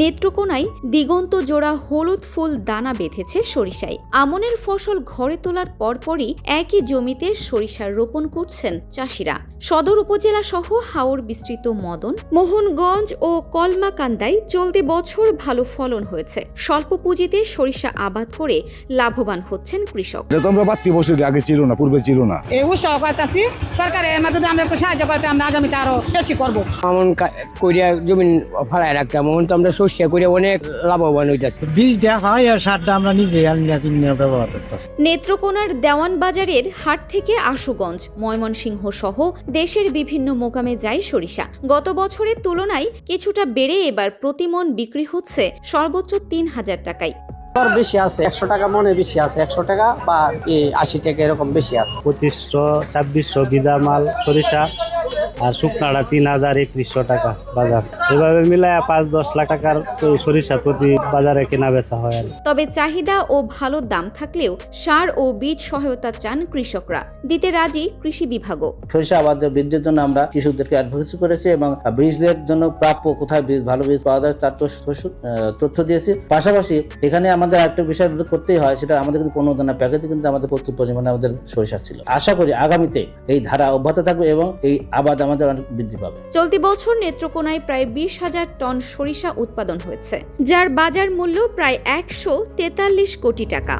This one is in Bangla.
নেত্রকোনায় দিগন্ত জোড়া হলুদ ফুল দানা বেঁধেছে সরিষায়। আমনের ফসল ঘরে তোলার পরপরই একই জমিতে সরিষার রোপণ করছেন চাষিরা। সদর উপজেলা সহ হাওর বিস্তৃত মদন, মোহনগঞ্জ ও কলমাকান্দায় চলতি বছর ভালো ফলন হয়েছে। স্বল্প পুঁজিতে সরিষা আবাদ করে লাভবান হচ্ছেন কৃষক। আগে ছিল না, পূর্বে ছিল না। এই উৎসাহ করতেছি, সরকারের মাধ্যমে আমরা একটু সাহায্য করতে আমরা আগামীতে আরো বেশি করবো। আমন করিয়া জমি ফেলায় রাখতাম, এখন তো আমরা শস্য করে অনেক লাভবান হইতেছি। বীজ দেওয়া হয় আর সারটা আমরা নিজে ব্যবহার করতেছি। নেত্রকোনার দেওয়ান বাজারের হাট থেকে আশুগঞ্জ, ময়মনসিংহ সহ দেশের বিভিন্ন মোকামে যায় সরিষা। গত বছরের তুলনায় কিছুটা বেড়ে এবার প্রতিমন বিক্রি হচ্ছে সর্বোচ্চ ৩,০০০ টাকায়। বেশি আছে, ১০০ টাকা মনে বেশি আছে, ১০০ টাকা বা ৮০ টাকা এরকম বেশি আছে। ২৫০০, ২৬০০ বিদা মাল সরিষা আর শুকনাটা ৩,০০০, ৩১০০ টাকা বাজার। এভাবে মিলায় ৫-১০ লাখ টাকার সরিষা প্রতি বাজারে কেনা বেচা হয়। তবে চাহিদা ও ভালো দাম থাকলেও সার ও বীজ সহায়তা চান কৃষকরা, দিতে রাজি কৃষি বিভাগও। সরিষা আবাদ বৃদ্ধির জন্য আমরা কৃষকদেরকে অ্যাডভোকেসি করেছি এবং বীজের জন্য প্রাপ্য কোথায় ভালো বীজ পাওয়া যায় তার তথ্য দিয়েছি। পাশাপাশি এখানে আমাদের একটা বিষয় করতেই হয়, সেটা আমাদের কিন্তু প্রণোদনা প্যাকেজে কিন্তু আমাদের প্রচুর পরিমাণে আমাদের সরিষা ছিল। আশা করি আগামীতে এই ধারা অব্যাহত থাকবে এবং এই আবাদ আমাদের অনেক বৃদ্ধি পাবে। চলতি বছর নেত্রকোনায় প্রায় ২০,০০০ টন সরিষা উৎপাদন হয়েছে, যার বাজার মূল্য প্রায় ১৪৩ কোটি টাকা।